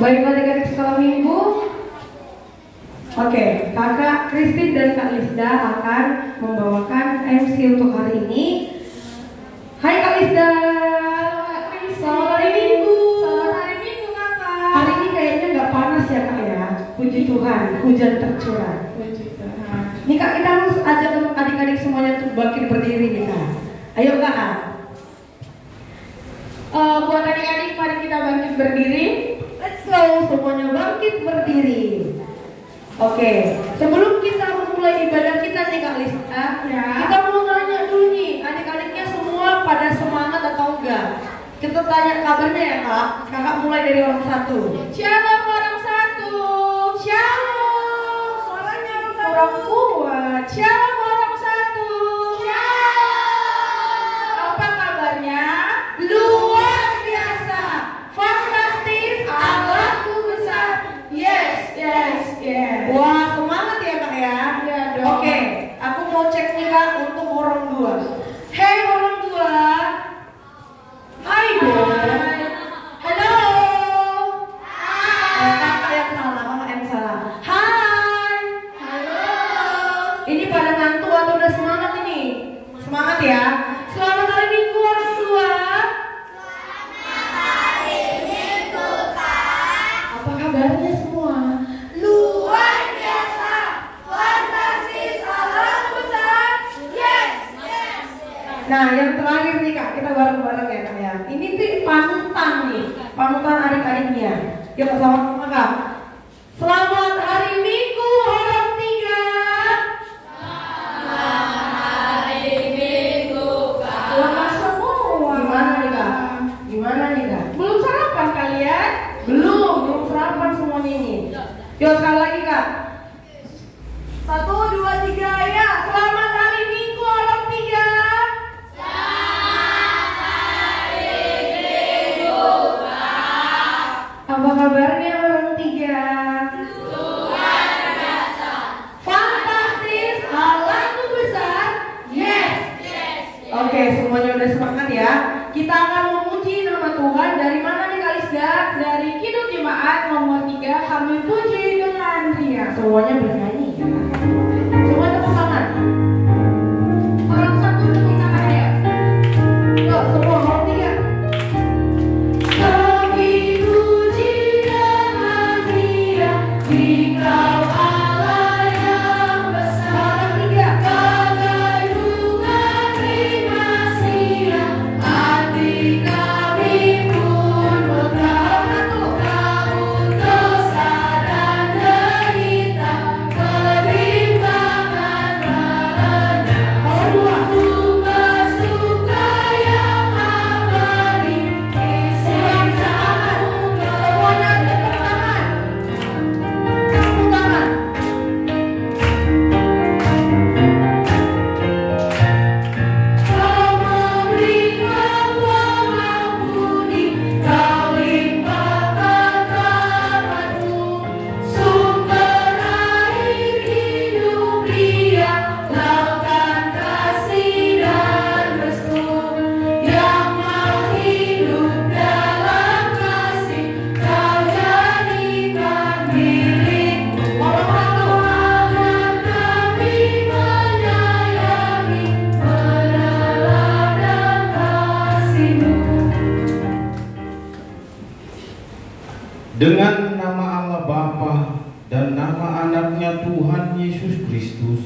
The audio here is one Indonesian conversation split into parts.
Baik adik-adik sekolah minggu. Oke, Kakak Christine dan Kak Lisda akan membawakan MC untuk hari ini. Hai Kak Lisda. Selamat hari Minggu. Selamat hari Minggu Kakak. Hari ini kayaknya nggak panas ya Kak ya. Puji Tuhan, hujan tercurah. Puji Tuhan. Nih Kak, kita harus ajak adik-adik semuanya untuk bangkit berdiri nih Kak. Ayo Kak. Buat adik-adik, mari kita bangkit berdiri. Let's go, semuanya bangkit berdiri. Oke, sebelum kita memulai ibadah kita nih Kak Lisda, Ya. kita mau nanya dulu nih, adik-adiknya semua pada semangat atau enggak? Kita tanya kabarnya ya Kak. Kakak mulai dari orang satu. Shalom orang satu. Shalom. Suaranya Orang kuat. Shalom orang satu. Shalom. Apa kabarnya? Luar biasa, fantastis, Allahku besar. Yes, yes, yes. Wah, semangat ya Kak ya. Iya dong. Oke, aku mau cek nih Kak untuk orang dua. Hey orang dua. Hai dong. Halo. Kakak yang salah, kakak yang salah. Hai. Halo. Ini pada ngantuk atau udah semangat ini? Semangat ya. Selamat hari Minggu orang tua. Apa kabarnya semua? Luar biasa. Fantastis, Allahku besar. Yes, yes. Nah, yang terakhir nih Kak, kita bareng-bareng ya Kak ya. Ini tuh panutan nih, panutan adik-adiknya. Yuk sama-sama Kak. Selamat hari Minggu orang tiga. Selamat semua. Gimana nih Kak? Gimana nih Kak? Belum sarapan kalian? Belum sarapan semuanya ini. Yuk sekali lagi Kak. 1, 2, 3 ya. Selamat hari Minggu orang tiga. Apa kabarnya orang tiga? Fantastis, Allahku besar. Yes. Oke, semuanya udah semangat ya. Kita akan memuji nama Tuhan. Dari mana nih Kak Lisda? Dari Kidung Jemaat nomor 3, kami puji dengan riang. Semuanya bernyanyi ya. Semua tepuk tangan. Orang satu tepuk tangan ya. Yuk, semua orang tiga. Kami puji dengan riang, Engkau Allah yang besar. Orang tiga. Bagai bunga prima siang, hati kami pun mekar. Kabut dosa dan derita, kerimbangan melanda. Orang dua. Suka yang abadi, isi tangan. Semuanya tepuk tangan. Tepuk tangan. Kau memberikan pengampuni, Kau limpahkan rahmat-Mu, sumber air hidup dia, lautan kasih dan restu, yang mau hidup dalam kasih, Kau jadikan milik-Mu. Agar kami menyayangi, meneladang kasih-Mu. Dengan nama Allah Bapa dan nama anaknya Tuhan Yesus Kristus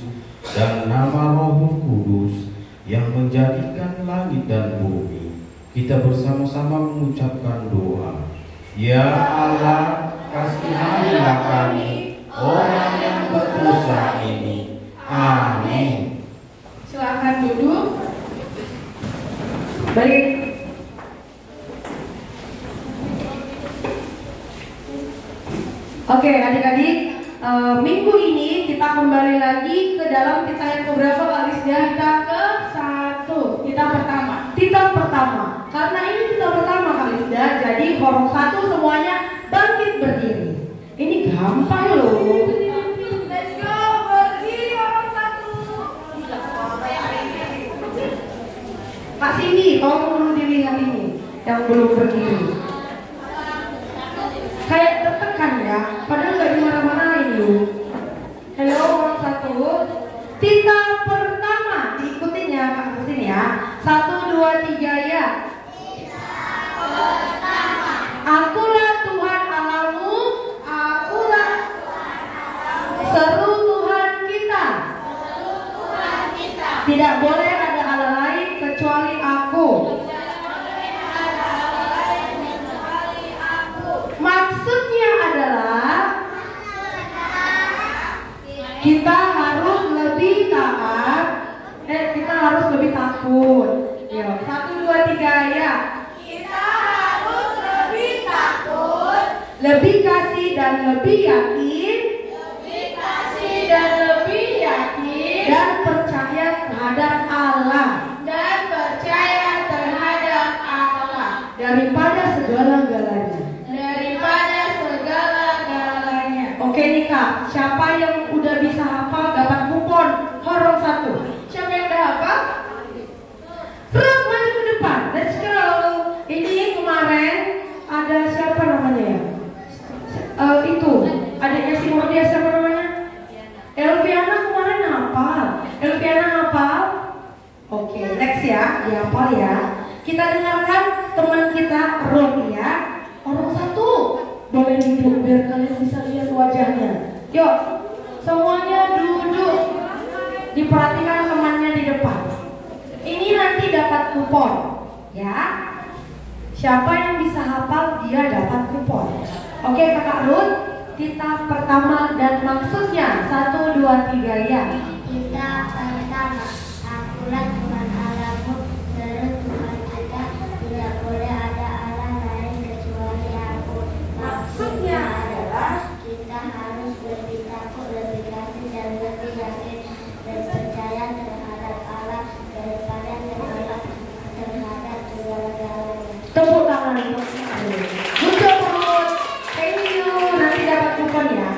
dan nama Roh Kudus yang menjadikan langit dan bumi, kita bersama-sama mengucapkan doa. Ya Allah, kasihanilah kami, orang yang berdosa ini. Amin. Silakan duduk. Baik. Oke adik-adik, minggu ini kita kembali lagi ke dalam kita yang keberapa Kak Lisda? Kita ke 1. Kita pertama. Kita pertama. Karena ini kita pertama Kak Lisda, jadi orang satu semuanya bangkit berdiri. Ini gampang loh. Let's go, berdiri orang satu. Kak Cindy, tolong dulu dilihat ini yang belum berdiri. Kayak duduk. Halo orang satu. Kita pertama diikutin ya Kak Christine ya. 1, 2, 3 ya. Akulah Tuhan Allahmu, akulah seru Tuhan kita. Tidak boleh ada Allah lain kecuali aku. Maksudnya adalah kita harus lebih taat. Kita harus lebih takut. Yo, 1, 2, 3 ya. Lebih kasih dan lebih yakin, dan percaya terhadap Allah, daripada segala-galanya. Oke nih Kak, siapa yang udah bisa hafal dapat kupon horor 1? Siapa yang udah hafal? Terus maju ke depan, let's go. Ini kemarin ada siapa namanya ya? Itu adiknya si Mordia, siapa namanya? Elviana kemarin hafal. Elviana hafal. Oke, next ya, dihafal ya. Kita dengarkan teman kita Rodia, orang 1. Boleh duduk biar kalian bisa lihat wajahnya. Yuk, semuanya duduk. Diperhatikan temannya di depan. Ini nanti dapat kupon, ya. Siapa yang bisa hafal dia dapat kupon. Oke Kakak Ruth, kita pertama dan maksudnya 1, 2, 3 ya. Kita pertama, akulah Tuhan Allahmu, seru Tuhan kita, tidak boleh ada Allah lain kecuali aku. Maksudnya adalah kita harus lebih takut, lebih kasih dan lebih yakin dan percaya terhadap Allah daripada terhadap segala-galanya. Tepuk tangan untuk Good job Ruth. Thank you. Nanti dapat kupon ya.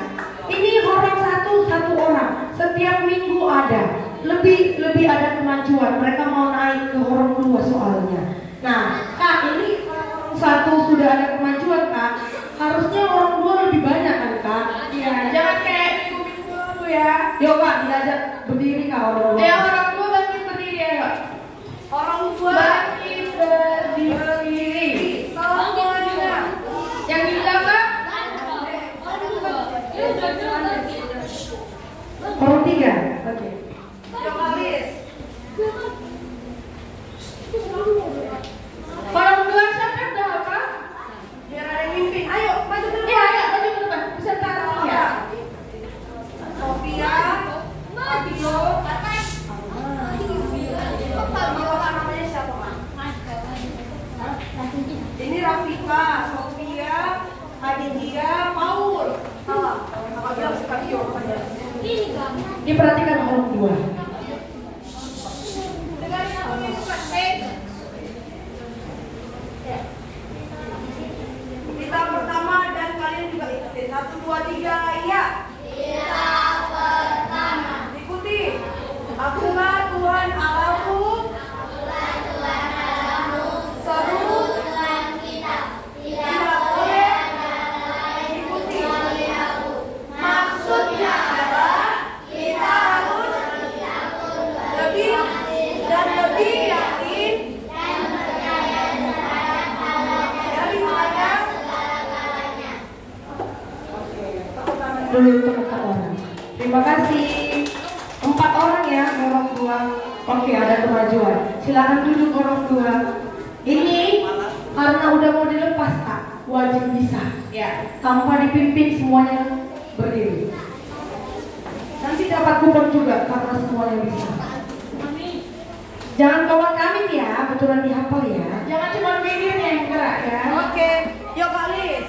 Ini orang 1 orang. Setiap minggu ada. Lebih ada kemajuan. Mereka mau naik ke orang 2 soalnya. Nah, Kak, ini orang 1 sudah ada kemajuan Kak. Harusnya orang 2 lebih banyak kan Kak? Iya, jangan kayak minggu-minggu lalu ya. Yuk Kak, diajak berdiri Kak orang 2. Orang tua bangkit berdiri ya. Orang tua bangkit berdiri. Semuanya. Yang di belakang. Orang 3. Oke. Orang tua siapa yang udah apa? Biar ada yang mimpin. Ayo, maju ke Iya, ayo maju ke depan. Bisa taruh ya. Sofia, Adilo, namanya siapa Mak? Ini Rafika, Sofia, Aditya, Paul. Salah. Kakak bilang sekali diperhatikan orang 2. Kita pertama dan kalian juga ikutin 1, 2, 3 ya. Kita pertama, Ikuti. Akulah Tuhan Allahmu, seru Tuhan kita, tidak boleh ikuti. Maksudnya adalah kita harus lebih dan lebih yakin daripada dulu untuk 4 orang. Terima kasih. 4 orang ya, orang 2. Oke, ada kemajuan. Silakan duduk orang 2. Ini karena udah mau dilepas Kak, wajib bisa. Ya, tanpa dipimpin semuanya berdiri. Nanti dapat kupon juga karena semuanya bisa. Jangan kawan kami ya, betulan dihafal ya. Jangan cuma videonya yang gerak ya. Oke, yuk Kak Lis.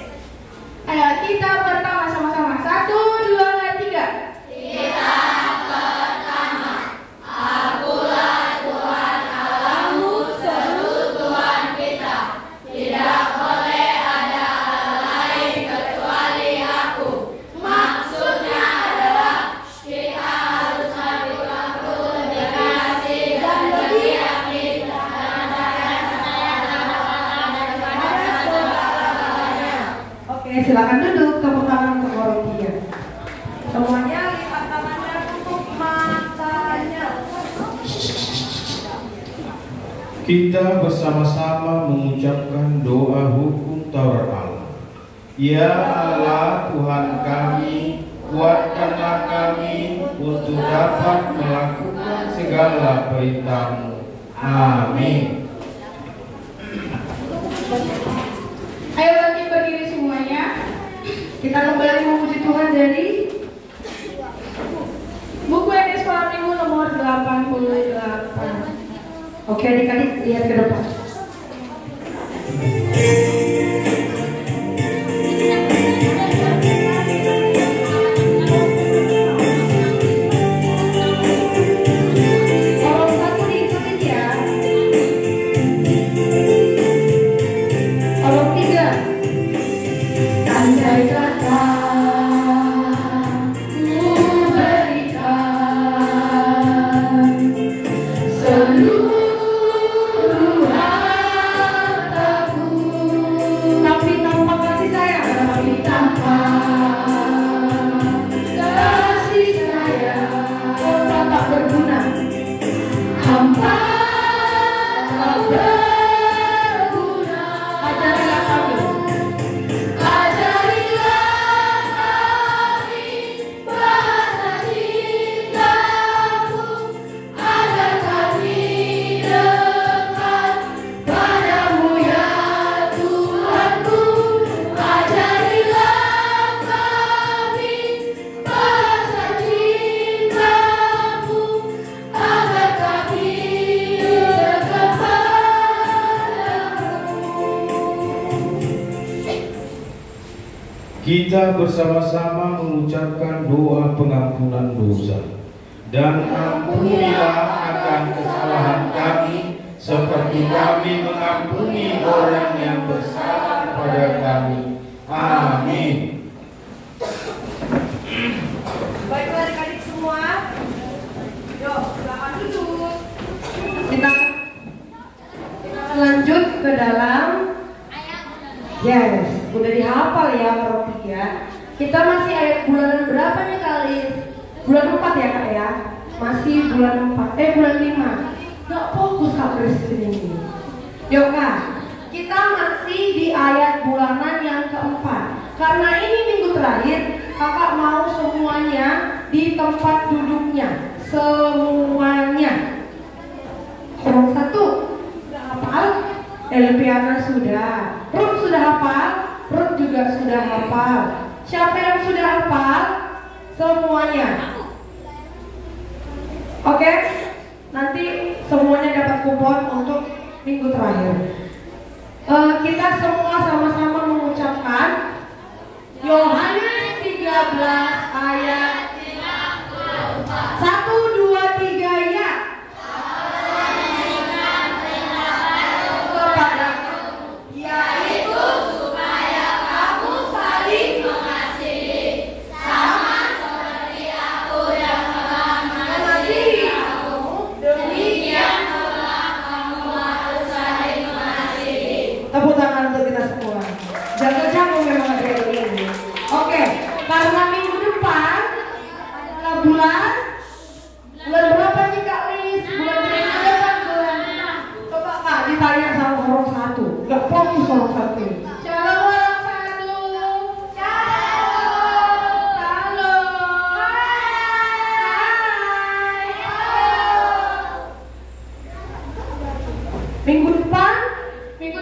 Ayo kita pertama sama-sama. 1, 2, 3. Oke, silakan duduk. Tepuk tangan Semuanya lipat tangannya, tutup matanya. Kita bersama-sama mengucapkan doa hukum Taurat Allah. Ya Allah Tuhan kami, kuatkanlah kami untuk dapat melakukan segala perintah-Mu. Amin. Ayo lagi berdiri semuanya. Kita kembali memuji Tuhan dari buku Ede Sekolah Minggu nomor 88. Oke adik-adik, lihat ke depan. Kalau satu diikutin ya. Kalau tiga, andai kata ku berikan seluruh Kita bersama-sama mengucapkan doa pengampunan dosa. Dan ampunilah akan kesalahan kami, seperti kami mengampuni orang yang bersalah kepada kami. Amin. Baiklah adik-adik semua. Yuk, silakan duduk. Kita lanjut ke dalam. Yes, udah dihafal ya kalau 3. Kita masih ayat bulanan berapa nih kali? Bulan 4 ya kak ya? Masih bulan 4, bulan 5. Gak fokus kak Kristin ini. Yuk kak, kita masih di ayat bulanan yang keempat. Karena ini minggu terakhir, kakak mau semuanya di tempat duduknya. Semuanya. Orang 1, udah hafal? Elpiana sudah, Ruth sudah hafal, Ruth juga sudah hafal. Siapa yang sudah hafal? Semuanya. Oke, nanti semuanya dapat kupon untuk minggu terakhir. Kita semua sama-sama mengucapkan Yohanes 13 ayat 1, 2, 3 ya. Tepuk tangan untuk kita semua. Jaga jago memang ada ini. Oke, karena minggu depan adalah bulan berapa nih Kak Lis? Bulan berapa kan bulan? Coba Kak ditanya sama orang 1. Gak fokus orang 1. Shalom orang 1. Shalom. Shalom. Hai. Minggu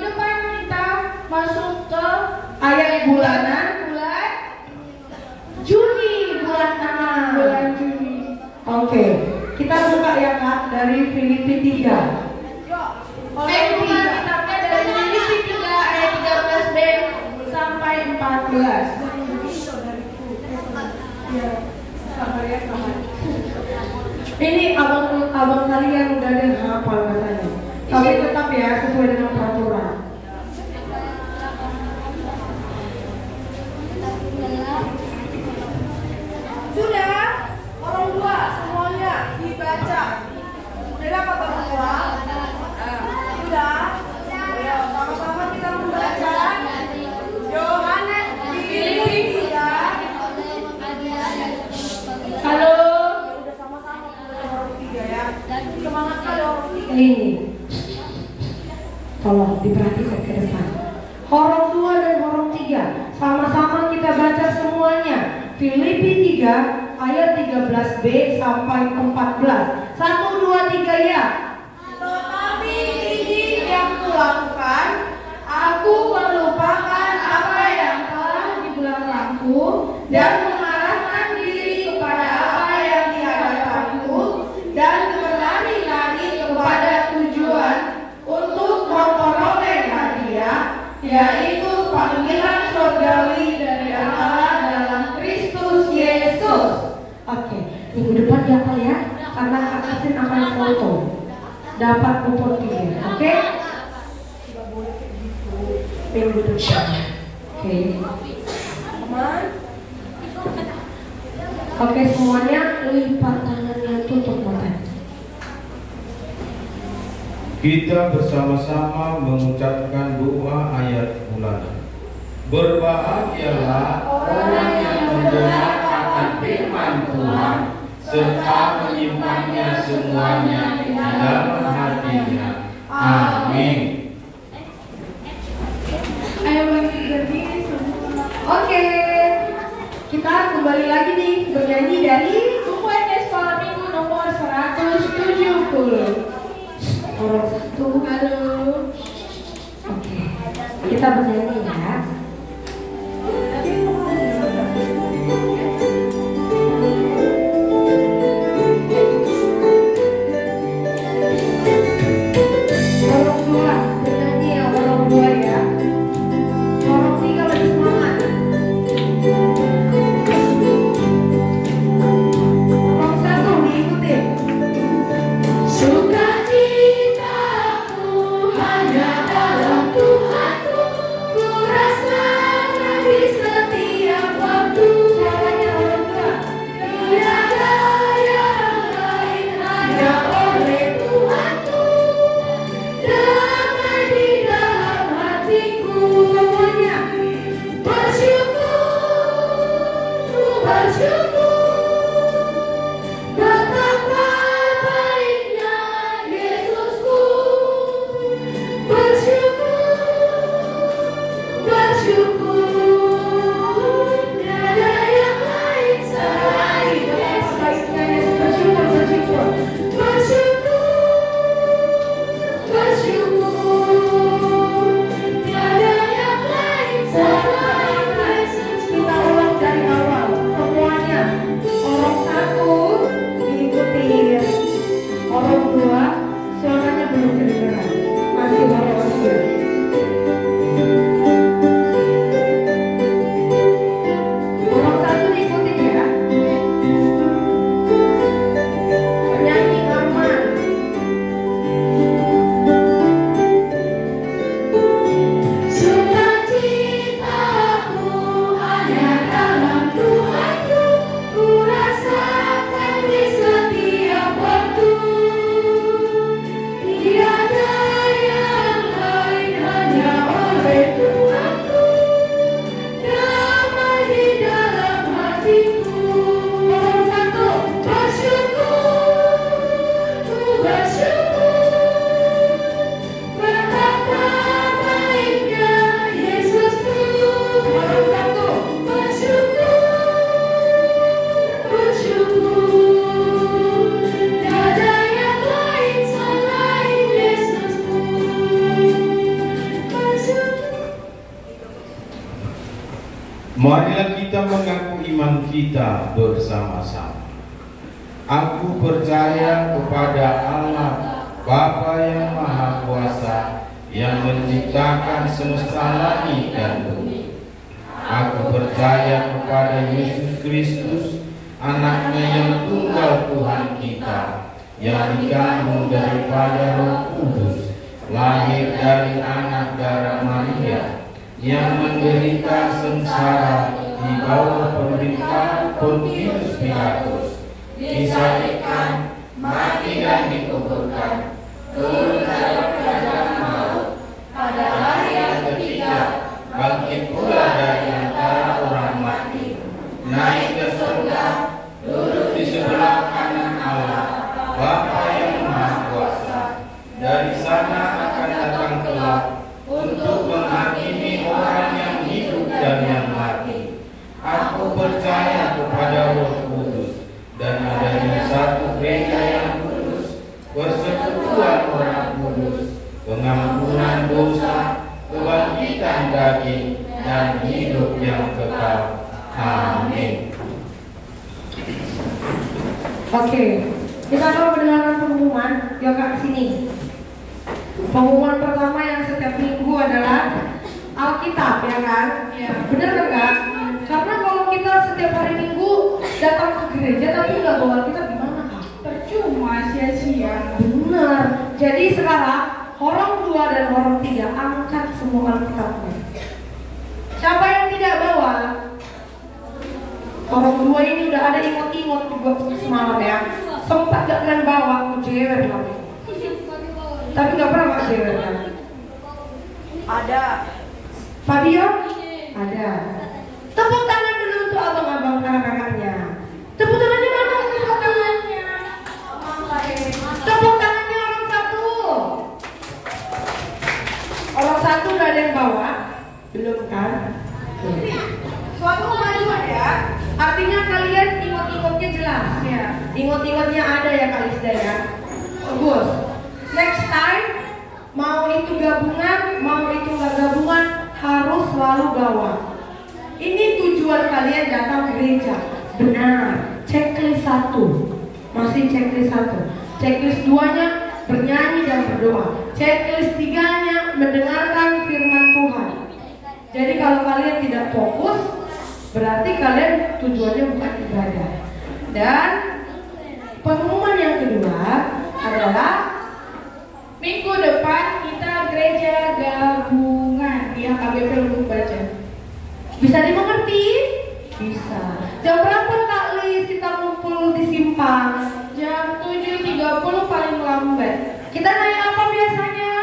depan kita masuk ke ayat bulanan bulan Juni, bulan tanah. bulan Juni. Oke, kita buka ya Kak dari Filipi 3. Buka kitabnya dari Filipi 3 ayat 13b sampai 14. Ini abang kalian udah ada yang hafal katanya. Tapi tetap ya sesuai dengan peraturan. Sudah, orang tua semuanya dibaca. Sudah apa orang tua? Sudah. Ayo sama-sama kita membaca Yohanes Filipi 3 Ini tolong diperhatikan ke depan. Horor 2 dan horor 3 sama-sama kita baca semuanya. Filipi 3 ayat 13b sampai 14. 1, 2, 3 ya. Tetapi ini yang kulakukan, aku melupakan apa yang telah di belakangku dan mengarahkan diri kepada apa yang di hadapanku dan berlari-lari kepada tujuan untuk memperoleh hadiah, yaitu panggilan surgawi dari Allah dalam Kristus Yesus. Oke, minggu depan diapal ya, karena Kak Kasin akan foto. Dapat kupon 3, oke? Minggu depan. Oke. Oke, semuanya lipat tangannya, tutup mata. Kita bersama-sama mengucapkan doa ayat bulanan. Berbahagialah orang yang mendengar akan firman Tuhan serta menyimpannya semuanya di dalam hatinya. Amin. Ayo berdiri semua. Oke, kita kembali lagi nih bernyanyi dari Buku Sekolah Minggu nomor 170. horor 1. Halo. Oke, kita bernyanyi ya. Horor 2, bernyanyi ya horor 2 ya. Horor 3 lebih semangat. Horor 1 diikutin. Sukacitaku hanya dalam Tuhanku, ku rasakan di setiap waktu. Suaranya horor 2. Tiada yang lain, hanya oleh Tuhanku, damai di dalam hatiku. Semuanya. Bersyukur, betapa baiknya Yesusku. Bersyukur, tiada yang lain selain Yesus. Baiknya Yesus, bersyukur, bersyukur. Bersyukur, tiada yang lain selain Yesus. Kita ulang dari awal semuanya. Horor 1 diikuti horor 2, suaranya belum kedengeran. Masih horor 3. Horor 1 diikuti ya. Penyanyi Arman. Sukacitaku hanya dalam Tuhanku, ku rasakan di setiap waktu. Tiada yang lain, hanya oleh Tuhanku, damai di dalam hatiku. Horor 1. Bersyukur, ku bersyukur, betapa baiknya Yesusku. Horor 1. Bersyukur, tiada yang lain selain Yesusku. Bersyukur. Marilah kita mengaku iman kita bersama-sama. Aku percaya kepada Allah Bapa yang Maha Kuasa, yang menciptakan semesta langit dan bumi. Aku percaya kepada Yesus Kristus, anaknya yang tunggal Tuhan kita, yang dikandung daripada Roh Kudus, lahir dari anak darah Maria, yang menderita sengsara di bawah pemerintahan Pontius Pilatus, disalibkan, mati dan dikuburkan, turun dari kerajaan maut, pada hari yang ketiga bangkit pula dari antara orang mati, naik ke surga, duduk di sebelah kanan Allah Bapa yang Maha Kuasa, Oke, kita akan mendengarkan pengumuman. Ya Kak, sini. Pengumuman pertama yang setiap minggu adalah Alkitab, ya kan? Iya. Benar kan Kak? Karena kalau kita setiap hari Minggu datang ke gereja tapi nggak bawa Alkitab gimana Kak? Percuma, sia-sia. Benar. Jadi sekarang orang 2 dan orang 3 angkat semua Alkitabnya. Siapa yang tidak bawa? Orang 2 ini udah ada ingot-ingot juga semalam ya. Sempat gak kalian bawa, aku jewer kami. Tapi gak pernah gak jewer kan? Ada. Fabio? Ada. Tepuk tangan dulu untuk abang-abang kakak-kakaknya. Tepuk tangannya mana? Tepuk tangannya. Tepuk tangannya orang 1. Orang 1 udah ada yang bawa? Belum kan? Suatu kemajuan ya. Artinya kalian ingot-ingotnya jelas ya. Ingot-ingotnya ada ya Kak Lisda ya. Bagus. Next time mau itu gabungan, mau itu nggak gabungan harus selalu bawa. Ini tujuan kalian datang ke gereja. Benar. Checklist 1. Masih checklist 1. Checklist 2-nya bernyanyi dan berdoa. Checklist 3-nya mendengarkan firman Tuhan. Jadi kalau kalian tidak fokus, berarti kalian tujuannya bukan ibadah. Dan pengumuman yang kedua adalah Minggu depan kita gereja gabungan di HKBP Lubuk Baja. bisa dimengerti? Bisa. Jam berapa Kak Lis kita ngumpul di Simpang? Jam 7.30 paling lambat. Kita naik apa biasanya?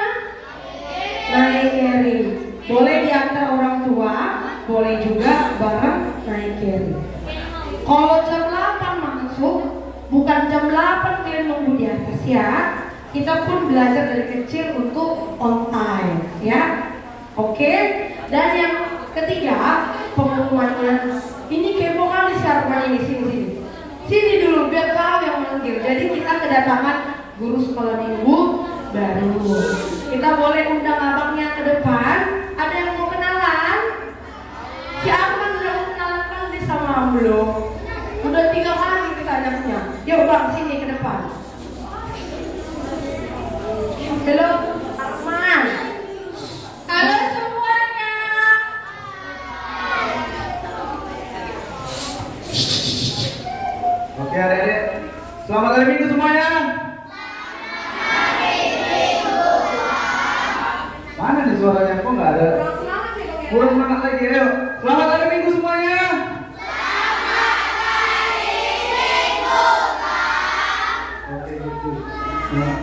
Naik carry. Boleh diantar orang tua, boleh juga bareng naik carry. Kalau jam 8 masuk, bukan jam 8 kalian nunggu di atas ya. Kita pun belajar dari kecil untuk on time ya. Oke. Dan yang ketiga, pengumumannya ini kepo kali siaran ini sini. Sini dulu biar tahu yang manggil. Jadi kita kedatangan guru sekolah minggu baru. Kita boleh undang abangnya ke depan. Ada yang mau kenalan? Si Arman udah mau kenalan kan dia sama Amlo. Udah 3 kali kita ajaknya. Yuk bang sini ke depan. Halo Arman. Halo semuanya. Oke adik-adik, selamat hari Minggu semuanya. Mana nih suaranya? Kok nggak ada? Kurang semangat lagi, ayo. Selamat hari Minggu semuanya. Oke gitu. Nah,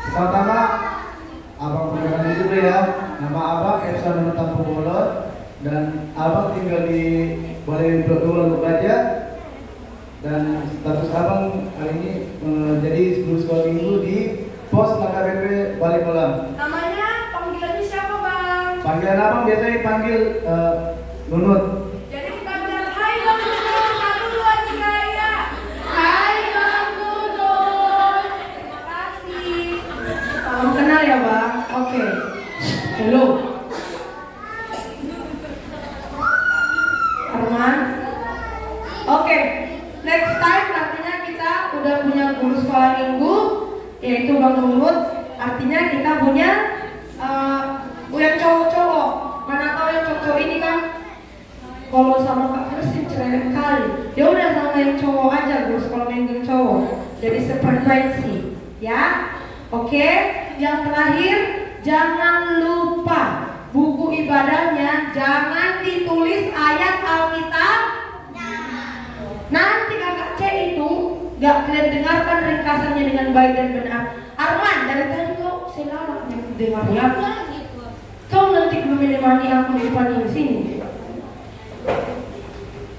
pertama, abang perkenalkan dulu ya. Nama abang Epsa Menentang Pemulot dan abang tinggal di Balai Blok 2 Baja. Dan status abang kali ini menjadi guru sekolah minggu di pos HKBP Balai Kolam. Namanya panggilannya siapa bang? Panggilan abang biasanya dipanggil Nunut. Jadi kita bilang hai bang Nunut, 1, 2, 3 ya. Hai bang Nunut. Terima kasih. Salam kenal ya bang. Oke. Halo. Arman. Oke. Next time artinya kita udah punya guru sekolah minggu yaitu Bang Nunut. Artinya kita punya yang cowok-cowok. Mana tahu yang cowok ini kan kalau sama Kak Persin cerewet kali. Ya udah sama yang cowok aja guru sekolah minggu yang cowok. Jadi sefrekuensi, ya. Oke. Yang terakhir jangan lupa buku ibadahnya jangan ditulis ayat Alkitab. Nanti kakak C itu gak kalian dengarkan ringkasannya dengan baik dan benar. Arman, dari tadi kau selarang yang dengarnya. Kau nanti belum menemani aku di depan sini.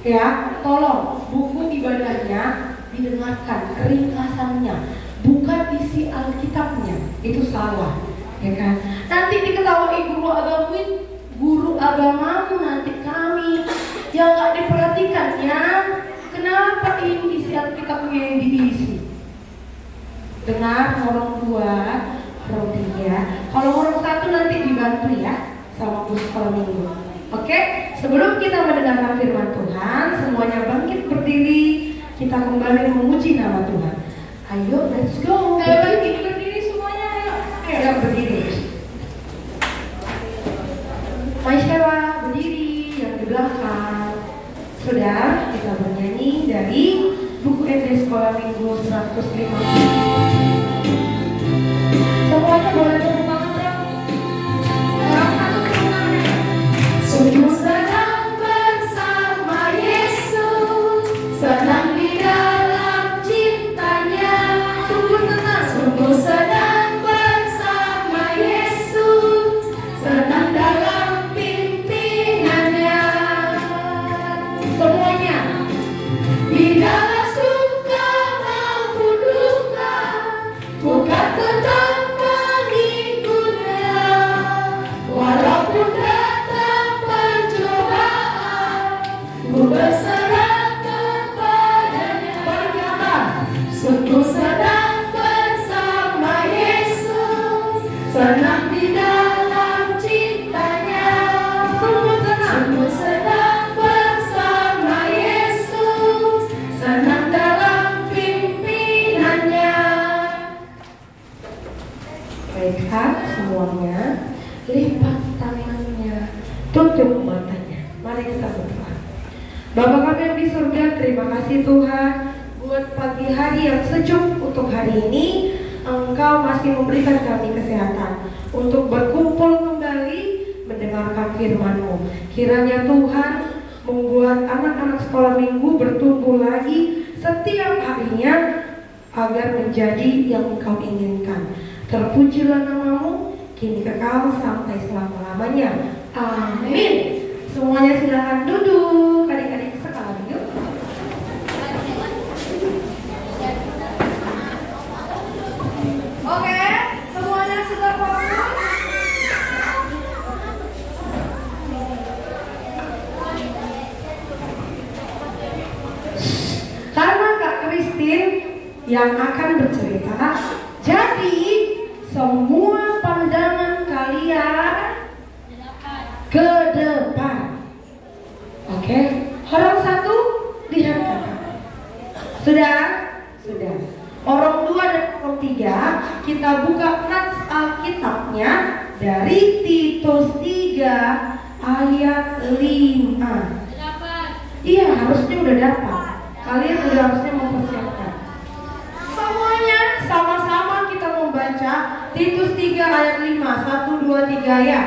Ya, tolong buku ibadahnya didengarkan ringkasannya, bukan isi Alkitabnya. Itu salah, ya kan? Nanti diketahui guru agamamu nanti kami yang gak diperhatikan ya. Kenapa ini isi Alkitabnya yang diisi? Dengar orang 2, orang 3. Kalau orang 1 nanti dibantu ya sama guru sekolah minggu. Oke? Sebelum kita mendengarkan firman Tuhan, semuanya bangkit berdiri. Kita kembali memuji nama Tuhan. Ayo, let's go. Berdiri semuanya, ayo. Ayo berdiri. Maisha berdiri yang di belakang. Sudah, kita bernyanyi dari buku SD Sekolah Minggu 105. Semuanya boleh tepuk tangan dong. Salah satu tepuk tangannya. Sungguh senang bersama Yesus, senang di dalam cintanya. Sungguh senang bersama Yesus, senang dalam pimpinannya. Semuanya. Di dalam suka maupun duka, bukan tetap mengikutnya. Walaupun datang pencobaan, ku berserah kepadanya. Sungguh senang bersama Yesus, senang di dalam cintanya. Sungguh senang bersama Yesus, senang dalam pimpinannya. Baiklah semuanya, lipat tangannya, tutup matanya. Mari kita berdoa. Bapa kami yang di surga, terima kasih Tuhan buat pagi hari yang sejuk untuk hari ini. Engkau masih memberikan kami kesehatan untuk berkumpul kembali mendengarkan firman-Mu. Kiranya Tuhan membuat anak-anak sekolah minggu bertumbuh lagi setiap harinya agar menjadi yang Engkau inginkan. Terpujilah nama-Mu, kini kekal sampai selama-lamanya. Amin. Semuanya silakan duduk. Adik-adik sekolah yuk. Oke, semuanya sudah fokus. Karena Kak Christine yang akan bercerita, jadi semua pandangan kalian ke depan. Oke, orang satu lihat kakak. Sudah? Sudah. Orang dua dan orang tiga, kita buka nats Alkitabnya dari Titus 3 ayat 5. Iya, harusnya udah dapat. Kalian udah harusnya mempersiapkan. Semuanya sama-sama kita membaca Titus 3 ayat 5. 1, 2, 3 ya.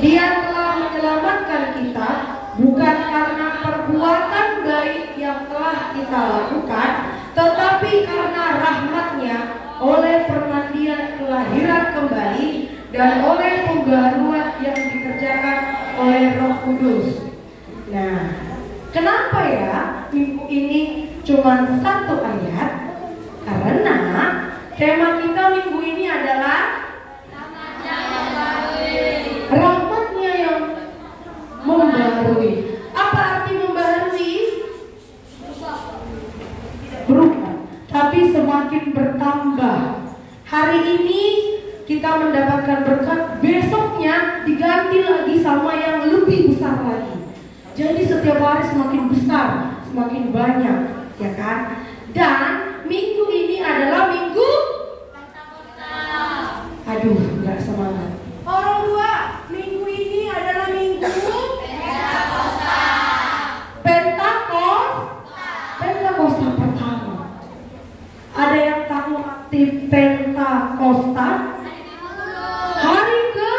Dia telah menyelamatkan kita bukan karena perbuatan baik yang telah kita lakukan, tetapi karena rahmat-Nya oleh permandian kelahiran kembali dan oleh pembaharuan yang dikerjakan oleh Roh Kudus. Nah, kenapa ya minggu ini cuma satu ayat? Karena tema kita minggu ini adalah rahmatnya yang membaharui. Apa arti membaharui? Berubah, tapi semakin bertambah. Hari ini kita mendapatkan berkat, besoknya diganti lagi sama yang lebih besar lagi. Jadi setiap hari semakin besar, semakin banyak, ya kan? Dan minggu ini adalah minggu aduh, nggak semangat. Orang dua, minggu ini adalah minggu Pentakosta pertama. Ada yang tahu arti Pentakosta? Hari ke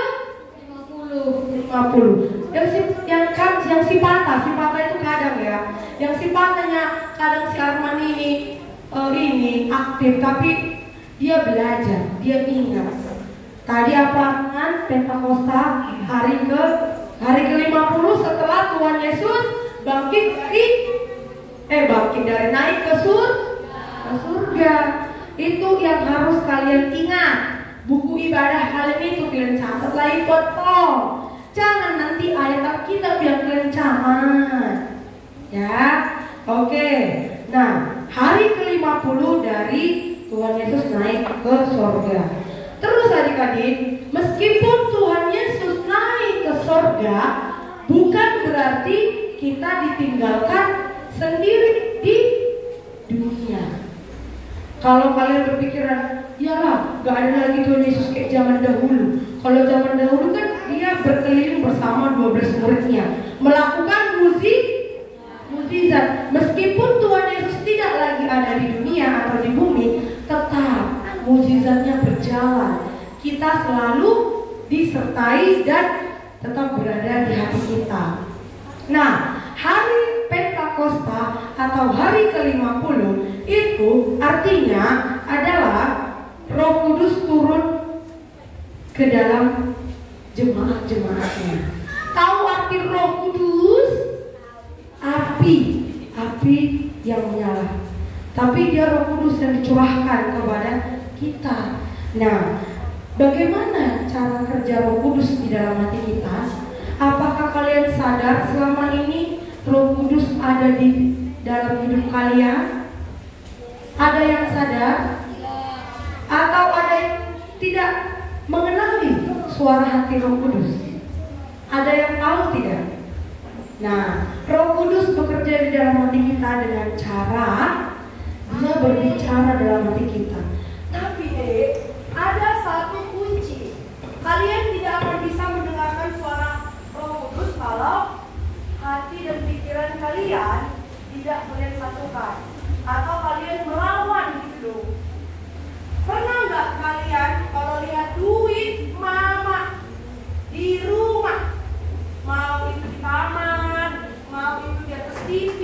50. Yang si patah itu kadang ya. Yang si patahnya kadang si Arman ini aktif, tapi dia belajar, dia ingat. Tadi apa kan Pentakosta hari ke-50 setelah Tuhan Yesus bangkit dari naik ke surga. Itu yang harus kalian ingat. Buku ibadah kalian itu kalian catat lagi betul. Jangan nanti ayat Alkitab yang kalian camat. Ya, oke. Nah, hari ke-50 dari Tuhan Yesus naik ke surga. Terus adik-adik, meskipun Tuhan Yesus naik ke surga, bukan berarti kita ditinggalkan sendiri di dunia. Kalau kalian berpikiran, iyalah, gak ada lagi Tuhan Yesus kayak zaman dahulu. Kalau zaman dahulu kan dia berkeliling bersama 12 muridnya, melakukan mukjizat. Meskipun Tuhan Yesus tidak lagi ada di dunia atau di bumi, tetap mukjizatnya berjalan. Kita selalu disertai dan tetap berada di hati kita. Nah, hari Pentakosta atau hari ke-50 itu artinya adalah Roh Kudus turun ke dalam jemaat-jemaatnya. Tahu arti Roh Kudus? Api yang menyala. Tapi dia Roh Kudus yang dicurahkan kepada kita. Nah, bagaimana cara kerja Roh Kudus di dalam hati kita? Apakah kalian sadar selama ini Roh Kudus ada di dalam hidup kalian? Ada yang sadar? Atau ada yang tidak mengenali suara hati Roh Kudus? Ada yang tahu tidak? Nah, Roh Kudus bekerja di dalam hati kita dengan cara dia berbicara dalam hati kita. Tapi ada satu kunci. Kalian tidak akan bisa mendengarkan suara Roh Kudus kalau hati dan pikiran kalian tidak kalian satukan, atau kalian melawan gitu. Pernah nggak kalian kalau lihat duit mama di rumah, mau itu di kamar, mau itu di atas TV,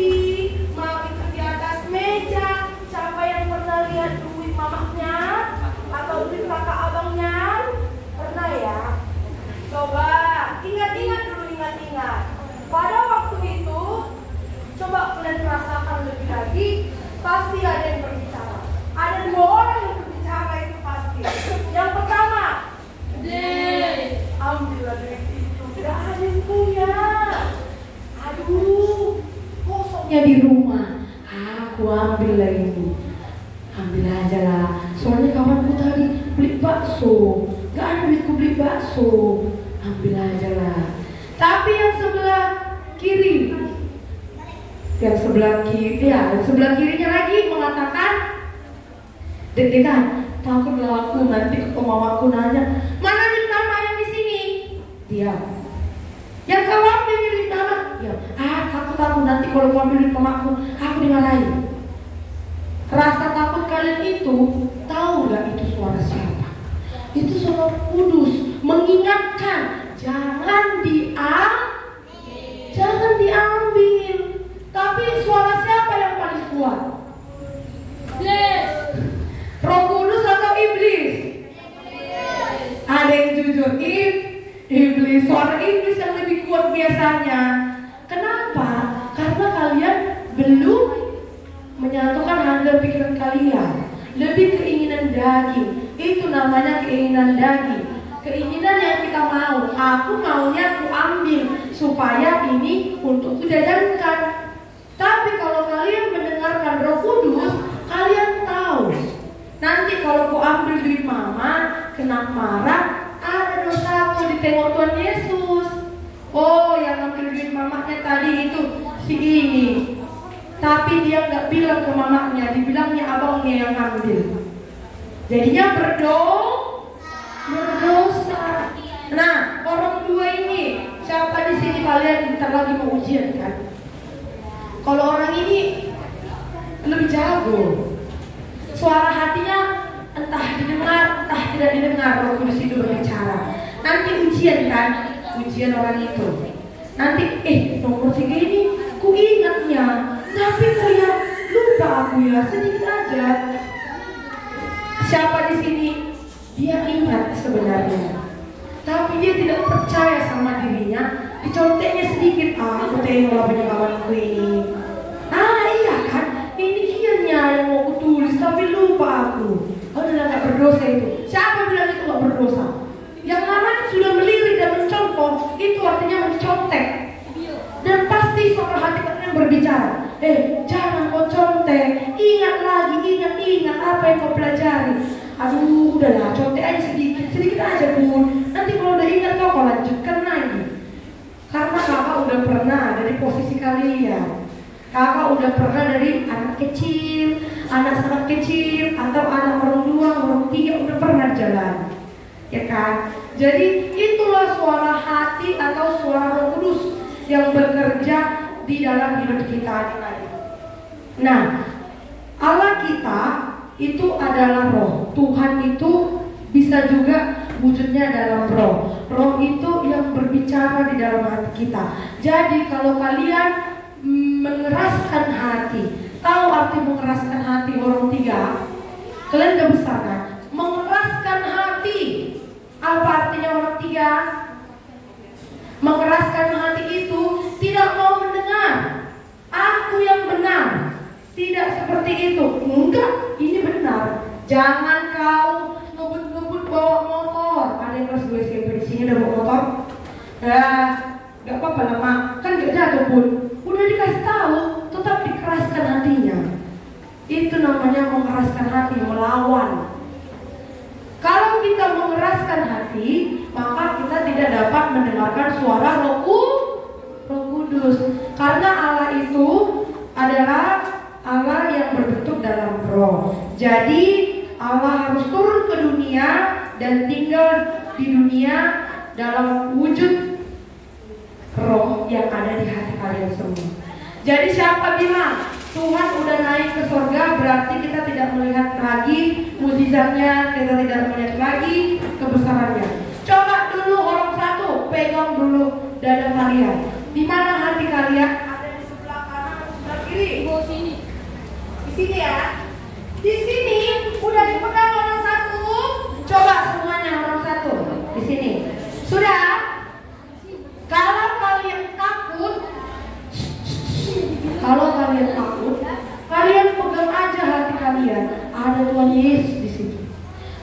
mau itu di atas meja? Siapa yang pernah lihat duit mamanya atau duit kakak abangnya? Pernah ya? Coba ingat-ingat dulu, ingat-ingat. Pada waktu itu, coba kalian rasakan lebih lagi, pasti ada yang berbicara. Ada 2 orang yang berbicara itu pasti. Yang pertama, ambillah duit itu, tidak ada yang punya. Aduh, kosongnya di rumah. Aku ambil lah ini. Ambil aja lah. Soalnya kawanku tadi beli bakso, gak ada duitku beli bakso. Ambil aja lah. Tapi yang sebelah kiri, yang sebelah kirinya lagi mengatakan, deg-degan, takutlah aku nanti ketemu mamaku nanya, mana duit mama yang di sini? Dia, yang kau ambil duit mama? Ya, takut nanti kalau kau ambil duit mamaku, aku dimarahin. Rasa takut kalian itu, tahu nggak itu suara siapa? Itu suara Kudus mengingatkan, jangan diambil. Tapi suara siapa yang paling kuat? Roh Kudus atau iblis? Ada yang jujur, iblis. Suara iblis yang lebih kuat biasanya. Kenapa? Karena kalian belum menyatukan hati dan pikiran kalian. Lebih keinginan daging. Itu namanya keinginan daging. Keinginan yang kita mau. Aku maunya aku ambil supaya ini untuk kujajankan. Tapi kalau kalian mendengarkan Roh Kudus, kalian tahu nanti kalau ku ambil duit mama, kena marah, ada dosaku ditengok Tuhan Yesus. Oh, yang ambil duit mamanya tadi itu si ini. Tapi dia nggak bilang ke mamanya, dibilangnya abangnya yang ambil. Jadinya berdosa. Nah, orang dua ini, siapa di sini kalian bentar lagi mau ujian kan? Kalau orang ini lebih jago, suara hatinya entah didengar, entah tidak didengar. Roh Kudus itu berbicara. Nanti ujian kan, ujian orang itu. Nanti nomor 3 ini, ku ingatnya, tapi kok ya lupa aku ya, sedikit aja. Siapa di sini? Dia ingat sebenarnya, tapi dia tidak percaya sama dirinya. Diconteknya sedikit, aku tengok punya kawanku ini. Iya kan, ini kiannya yang mau aku tulis, tapi lupa aku. Udah gak berdosa itu. Siapa bilang itu gak berdosa? Yang namanya sudah melirik dan mencontoh, itu artinya mencontek. Dan pasti suara hati kalian berbicara, jangan kau contek. Ingat lagi, ingat apa yang kau pelajari. Aduh, udahlah, contek aja sedikit aja pun. Nanti kalau udah ingat kau lanjutkan lagi. Karena kakak udah pernah ada di posisi kalian. Kakak udah pernah dari anak kecil, anak sangat kecil, atau ya kan? Jadi itulah suara hati atau suara Roh Kudus yang bekerja di dalam hidup kita adik-adik. Nah, Allah kita itu adalah roh. Tuhan itu bisa juga wujudnya dalam roh. Roh itu yang berbicara di dalam hati kita. Jadi kalau kalian mengeraskan hati, tahu arti mengeraskan hati orang 3? Kalian udah besar kan? Mengeraskan hati. Apa artinya orang 3? Mengeraskan hati itu tidak mau mendengar. Aku yang benar. Tidak seperti itu. Enggak, ini benar. Jangan kau ngebut-ngebut bawa motor. Ada yang kelas 2 SMP di sini udah bawa motor? Gak apa-apa lah mak. Kan gak jatuh pun. Udah dikasih tahu, tetap dikeraskan hatinya. Itu namanya mengeraskan hati, melawan. Kalau kita mengeraskan hati, maka kita tidak dapat mendengarkan suara Roh Kudus. Karena Allah itu adalah Allah yang berbentuk dalam roh. Jadi Allah harus turun ke dunia dan tinggal di dunia dalam wujud roh yang ada di hati kalian semua. Jadi siapa bilang Tuhan udah naik ke surga, berarti kita tidak melihat lagi mujizatnya, kita tidak melihat lagi kebesarannya. Coba dulu orang satu, pegang dulu dada kalian. Di mana hati kalian? Ada di sebelah kanan atau sebelah kiri? Di sini. Di sini ya. Di sini udah dipegang orang satu. Coba semuanya orang satu. Di sini. Sudah? Kalau kalian takut, kalian pegang aja hati kalian. Ada Tuhan Yesus di sini.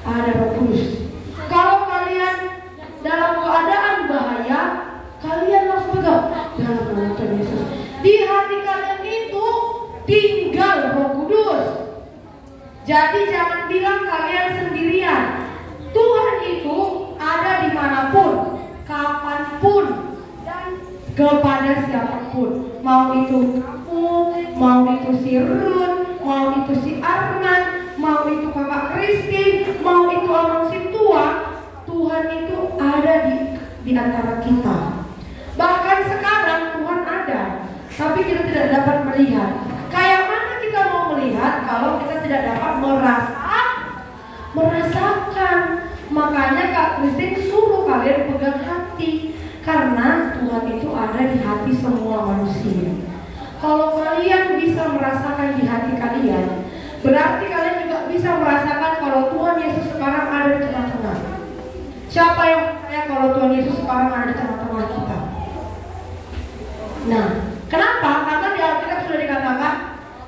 Ada Roh Kudus. Kalau kalian dalam keadaan bahaya, kalian langsung pegang dalam nama Tuhan Yesus. Di hati kalian itu tinggal Roh Kudus. Jadi jangan bilang kalian sendirian. Tuhan itu ada dimanapun, kapanpun, dan kepada siapapun. Mau itu kamu, mau itu si Run, mau itu si Arman, mau itu kakak Christine, mau itu orang si tua. Tuhan itu ada di antara kita. Bahkan sekarang Tuhan ada, tapi kita tidak dapat melihat. Kayak mana kita mau melihat kalau kita tidak dapat merasakan? Makanya Kak Christine suruh kalian pegang hati, karena Tuhan itu ada di hati semua manusia. Kalau kalian bisa merasakan di hati kalian, berarti kalian juga bisa merasakan kalau Tuhan Yesus sekarang ada di tengah-tengah. Siapa yang percaya kalau Tuhan Yesus sekarang ada di tengah-tengah kita? Nah, kenapa? Karena di Alkitab sudah dikatakan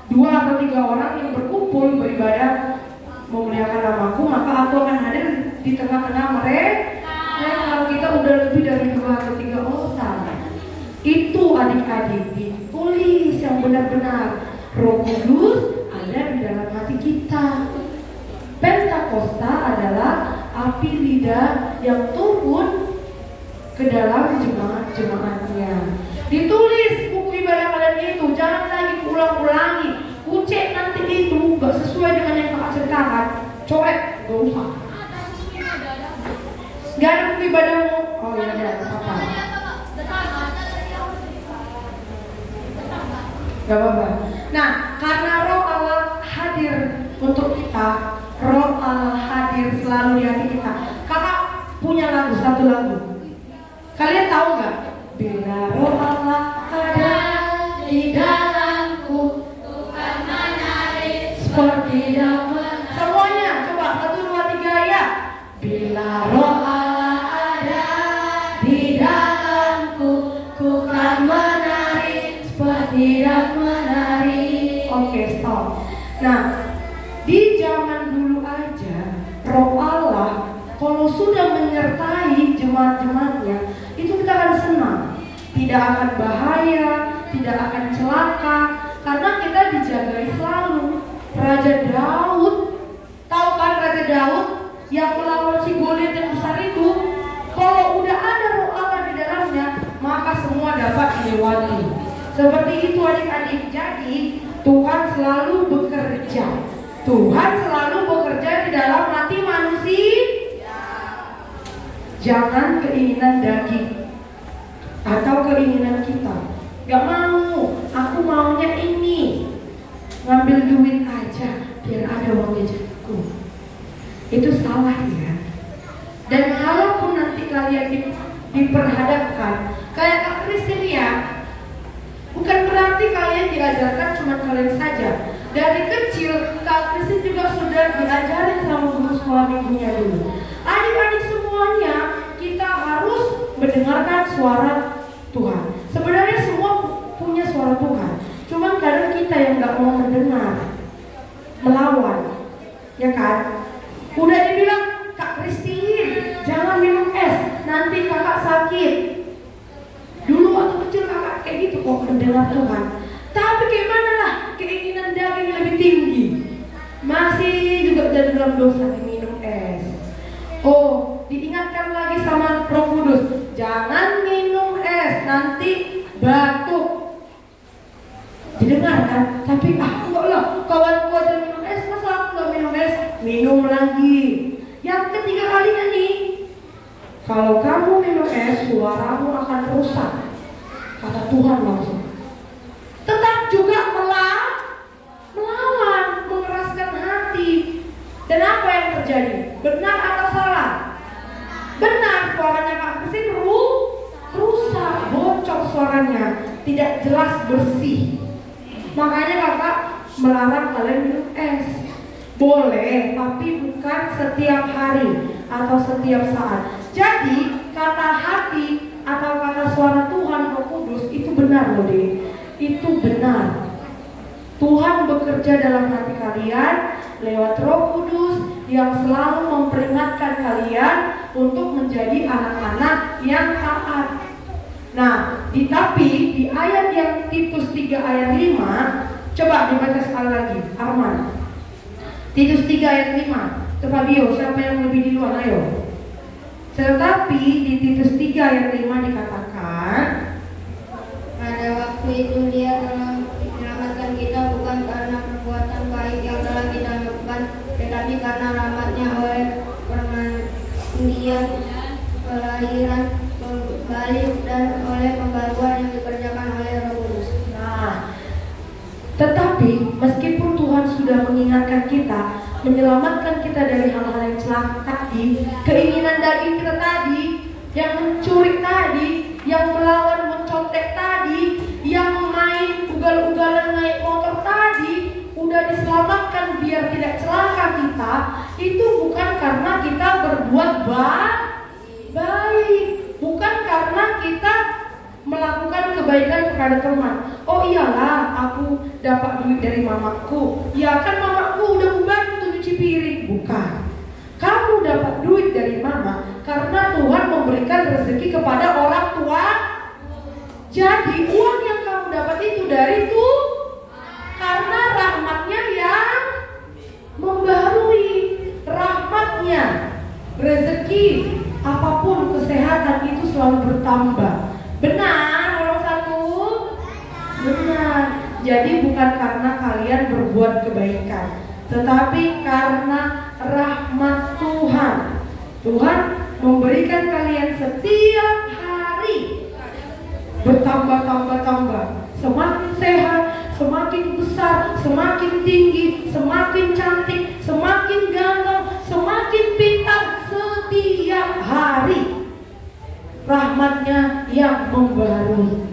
2 atau 3 orang yang berkumpul beribadah memuliakan namaku, maka aku akan hadir di tengah-tengah mereka. Kalau kita udah lebih dari 2 atau 3 orang, itu adik-adik ditulis yang benar-benar Roh Kudus ada di dalam hati kita. Pentakosta adalah api lidah yang turun ke dalam jemaat-jemaatnya. Ditulis buku ibadah kalian itu, jangan lagi ulang-ulangi. Ucek nanti itu gak sesuai dengan yang kakak ceritakan, coret, gak usah. Gak ada buku ibadahmu. Oh iya ada apa? Gak apa-apa. Nah, karena Roh Allah hadir untuk kita, Roh Allah hadir selalu di hati kita. Kakak punya lagu, satu lagu. Kalian tahu gak? Bila Roh Allah ada di dalamku, Tuhan menarik seperti daun. Semuanya, coba 1, 2, 3 ya. Bila Roh Allah ada di dalamku, ku kan menarik seperti daun menarik. Oke, stop. Nah, di zaman dulu aja Roh Allah kalau sudah menyertai jemaat-jemaatnya, itu kita akan senang. Tidak akan bahaya, tidak akan celaka, karena kita dijagai selalu. Raja Daud, tahu kan Raja Daud yang melawan si Goliat yang besar itu? Kalau udah ada Roh Allah di dalamnya, maka semua dapat dilewati. Seperti itu adik-adik. Jadi Tuhan selalu bekerja. Tuhan selalu bekerja di dalam hati manusia. Jangan keinginan daging atau keinginan kita. Gak mau, aku maunya ini. Ngambil duit aja biar ada uang jajanku. Itu salah ya. Dan kalaupun nanti kalian diperhadapkan kayak Kak Kristin ya, bukan berarti kalian diajarkan cuma kalian saja. Dari kecil Kak Kristin juga sudah diajarin sama guru sekolah minggunya dulu. Adik-adik semuanya kita harus mendengarkan suara Tuhan. Sebenarnya semua punya suara Tuhan, cuman kadang kita yang nggak mau mendengar, melawan, ya kan? Udah dibilang, Kak Kristin jangan minum es, nanti kakak sakit. Dulu waktu kecil kakak kayak gitu kok mendengar Tuhan. Tapi gimana lah, keinginan daging lebih tinggi, masih juga jadi dalam dosa minum es. Oh, diingatkan lagi sama Roh Kudus, jangan minum es, nanti batuk. Didengar kan? Tapi enggak lah, kawanku aja minum es, masa aku nggak minum es? Minum lagi. Yang ketiga kalinya nih, kalau kamu minum es, suaramu akan rusak, kata Tuhan langsung. Tetap juga melawan, mengeraskan hati. Dan apa yang terjadi? Benar atau salah? Benar, suaranya Kak Kristin rusak, bocor suaranya, tidak jelas bersih. Makanya kakak melarang kalian minum es. Boleh, tapi bukan setiap hari atau setiap saat. Jadi kata hati atau kata suara Tuhan Roh Kudus itu benar loh deh. Itu benar. Tuhan bekerja dalam hati kalian lewat Roh Kudus yang selalu memperingatkan kalian untuk menjadi anak-anak yang taat. Nah, tapi di ayat yang Titus 3 ayat 5, coba dibaca sekali lagi, Arman. Titus 3 ayat 5. Coba Bio, siapa yang lebih duluan, ayo. Tetapi di Titus 3 ayat 5 dikatakan, pada waktu itu Dia telah menyelamatkan kita bukan karena perbuatan baik yang telah kita lakukan, tetapi karena rahmat-Nya oleh permandian kelahiran balik dan oleh pembaruan yang dikerjakan oleh Roh Kudus. nah, tetapi meskipun Tuhan sudah mengingatkan kita, menyelamatkan kita dari hal-hal yang celaka tadi, keinginan daging kita tadi, yang mencuri tadi, yang melawan mencontek tadi, yang main ugal-ugalan naik motor tadi, udah diselamatkan biar tidak celaka kita. Itu bukan karena kita berbuat baik, bukan karena kita melakukan kebaikan kepada teman. Oh iyalah, aku dapat duit dari mamaku. Ya kan mamaku udah membantu nyuci piring. Bukan. Kamu dapat duit dari mama karena Tuhan memberikan rezeki kepada orang tua. Jadi uang yang kamu dapat itu dari Tuhan, karena rahmat-Nya yang membarui, rahmat-Nya, rezeki, apapun kesehatan itu selalu bertambah. Benar, orang satu? Benar. Jadi bukan karena kalian berbuat kebaikan, tetapi karena rahmat Tuhan. Tuhan memberikan kalian setiap hari bertambah-tambah. Semakin sehat, semakin besar, semakin tinggi, semakin cantik, semakin ganteng, semakin pintar setiap hari. Rahmat-Nya yang membarui.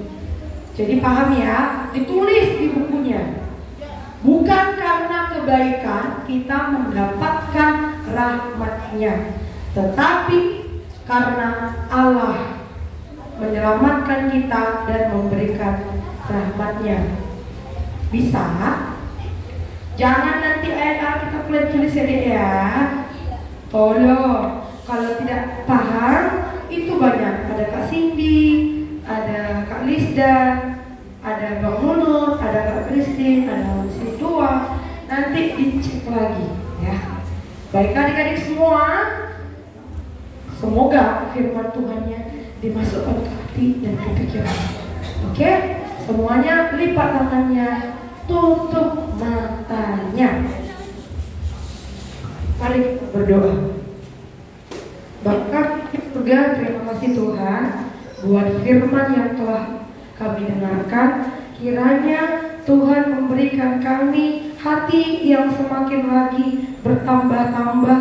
Jadi paham ya, ditulis di bukunya. Bukan karena kebaikan kita mendapatkan rahmat-Nya, tetapi karena Allah menyelamatkan kita dan memberikan rahmat-Nya. Bisa? Jangan nanti ayat Alkitab kalian tulis ya. Tolong, kalau tidak paham itu banyak. Ada Kak Cindy, ada Kak Lisda, ada Bang Nunut, ada Kak Kristin, ada Sri Tua. Nanti dicek lagi ya. Baik adik-adik semua, semoga firman Tuhannya dimasukkan ke hati dan ke pikiran. Oke? Semuanya lipat tangannya, tutup matanya. Mari kita berdoa. Bapa di surga, kasih Tuhan buat firman yang telah kami dengarkan. Kiranya Tuhan memberikan kami hati yang semakin lagi bertambah-tambah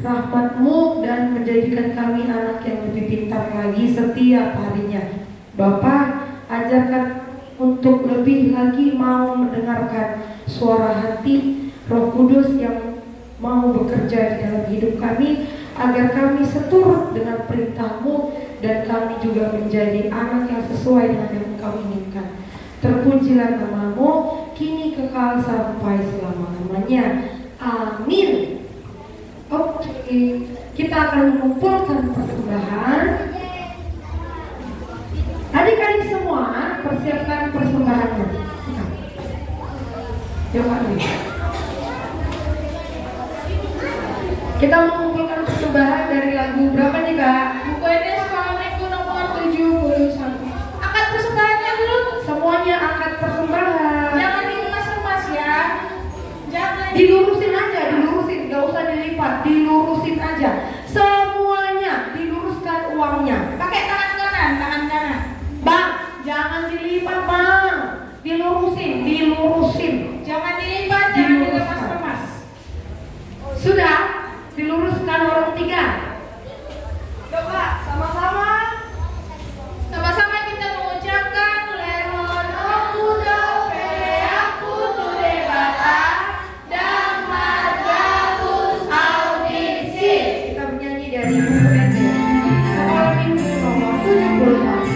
rahmat-Mu dan menjadikan kami anak yang lebih pintar lagi setiap harinya. Bapa, ajarkan untuk lebih lagi mau mendengarkan suara hati Roh Kudus yang mau bekerja di dalam hidup kami, agar kami seturut dengan perintah-Mu dan kami juga menjadi anak yang sesuai dengan yang Engkau inginkan. Terpujilah nama-Mu kini kekal sampai selama-lamanya. Amin. Oke, kita akan mengumpulkan persembahan. Adik-adik semua persiapkan persembahannya. Yuk Kak Lee. Kita mengumpulkan persembahan dari lagu berapa nih Kak? Buku ini Assalamualaikum nomor 71. Angkat persembahannya dulu. Semuanya angkat persembahan. Jangan dikemas-kemas ya. Jangan Dilurusin aja, dilurusin, gak usah dilipat, dilurusin aja. Semuanya diluruskan uangnya. pakai tangan kanan. Bang, jangan dilipat bang. Dilurusin. Jangan dilipat, jangan dikemas-kemas. Sudah diluruskan orang tiga. Coba sama-sama. Sama-sama kita mengucapkan lehon aku dope aku tude bata damar gabus audisi. Kita menyanyi dari buku SD Sekolah Minggu nomor 74.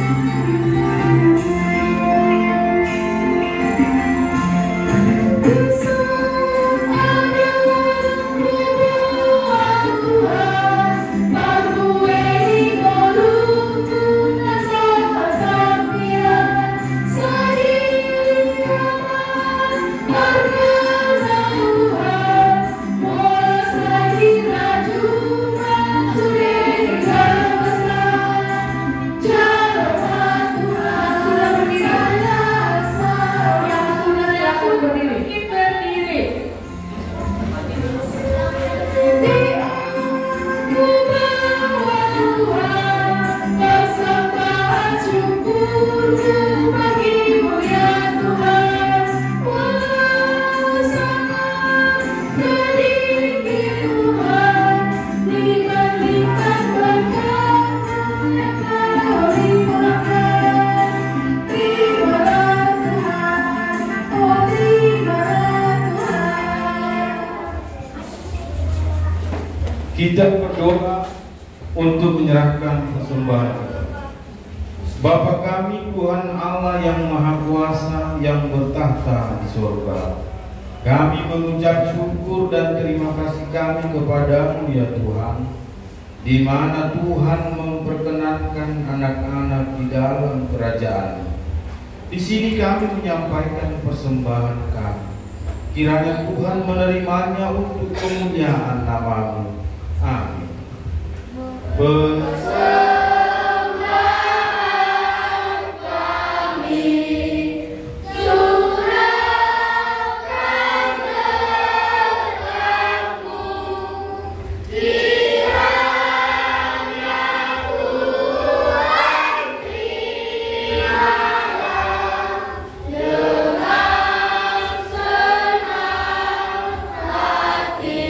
Kita berdoa untuk menyerahkan persembahan. Bapa kami Tuhan Allah yang Maha Kuasa yang bertahta di surga, kami mengucap syukur dan terima kasih kami kepadamu ya Tuhan, di mana Tuhan memperkenankan anak-anak di dalam kerajaan. Di sini kami menyampaikan persembahan kami. Kiranya Tuhan menerimanya untuk kemuliaan nama-Mu. Amin. Persembahan kami surahkan berkat-Mu, kiranya Tuhan terimalah dengan senang hati.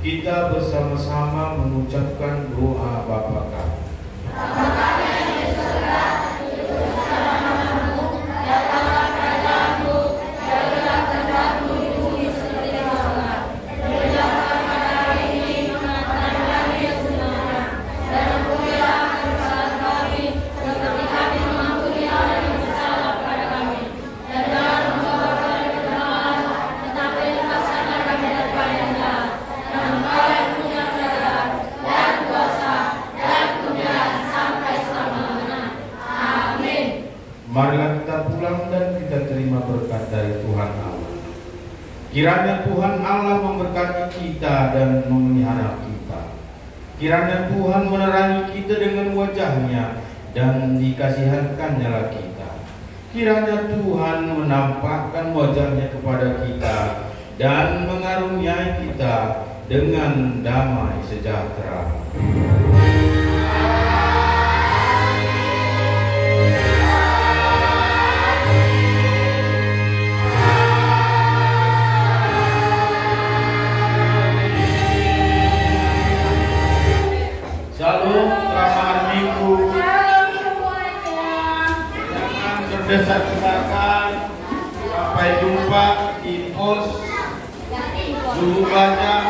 Kita bersama-sama mengucapkan doa Bapa kami. Marilah kita pulang dan kita terima berkat dari Tuhan Allah. Kiranya Tuhan Allah memberkati kita dan memelihara kita. Kiranya Tuhan menerangi kita dengan wajahnya dan dikasihankannya kita. Kiranya Tuhan menampakkan wajahnya kepada kita dan mengaruniai kita dengan damai sejahtera. mendesak-desakan. Sampai jumpa di pos suhu baca